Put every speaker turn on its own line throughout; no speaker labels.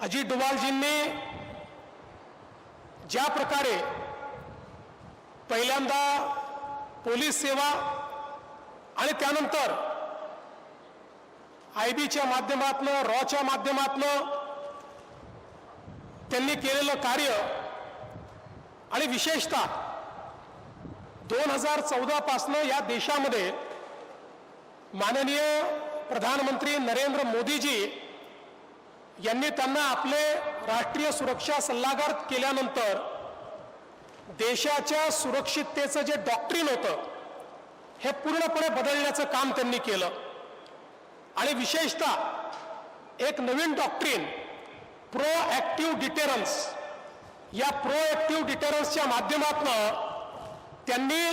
अजित डोवालजींनी ज्या प्रकारे पहिल्यांदा पोलीस सेवा आणि त्यानंतर आयबीच्या माध्यमातून रॉच्या माध्यमातून त्यांनी केलेलं कार्य आणि विशेषतः 2014 पासून या देशामध्ये माननीय प्रधानमंत्री नरेंद्र मोदीजी यांनी त्यांना आपले राष्ट्रीय सुरक्षा सल्लागार केल्यानंतर देशाच्या सुरक्षिततेचं जे डॉक्ट्रिन होतं हे पूर्णपणे बदलण्याचं काम त्यांनी केलं आणि विशेषतः एक नवीन डॉक्ट्रिन प्रोएक्टिव्ह डिटेरन्स या प्रोएक्टिव्ह डिटेरन्सच्या माध्यमातून त्यांनी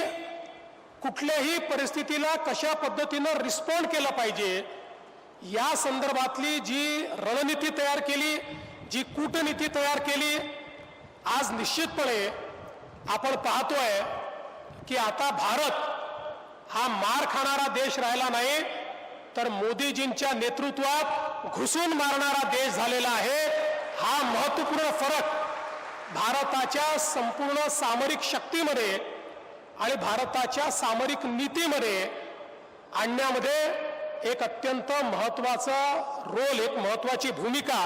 कुठल्याही परिस्थितीला कशा पद्धतीनं रिस्पॉन्ड केलं पाहिजे या संदर्भातली जी रणनीती तयार केली, जी कूटनीती तयार केली, आज निश्चितपणे आपण पाहतोय की आता भारत हा मार खाणारा देश राहिला नाही तर मोदीजींच्या नेतृत्वात घुसून मारणारा देश झालेला आहे। हा महत्त्वपूर्ण फरक भारताच्या संपूर्ण सामरिक शक्तीमध्ये आणि भारताच्या सामरिक नीतीमध्ये आणण्यामध्ये एक अत्यंत महत्त्वाचा रोल, एक महत्त्वाची भूमिका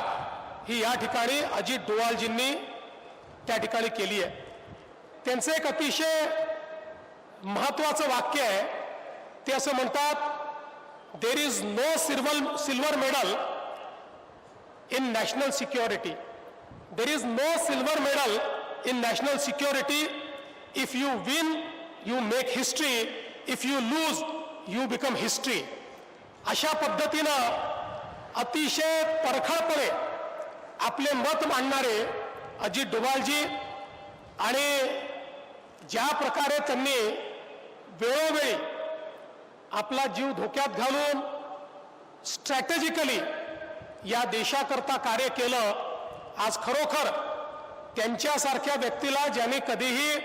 ही या ठिकाणी अजित डोवालजींनी त्या ठिकाणी केली आहे। त्यांचं एक अतिशय महत्त्वाचं वाक्य आहे, ते असं म्हणतात, there is no silver medal in national security, there is no silver medal in national security, if you win you make history, if you lose you become history. अशा पद्धतीनं अतिशय परखडपणे आपले मत मांडणारे अजित डोवालजी आणि ज्या प्रकारे त्यांनी वेळोवेळी आपला जीव धोक्यात घालून स्ट्रॅटेजिकली या देशाकरता कार्य केलं, आज खरोखर त्यांच्यासारख्या व्यक्तीला ज्यांनी कधीही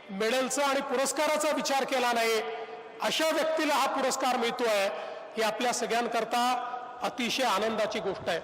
मेडलचा आणि पुरस्काराचा विचार केला नाही अशा व्यक्तीला हा पुरस्कार मिळतोय ही आपल्या सगळ्यांकरता अतिशय आनंदाची गोष्ट आहे।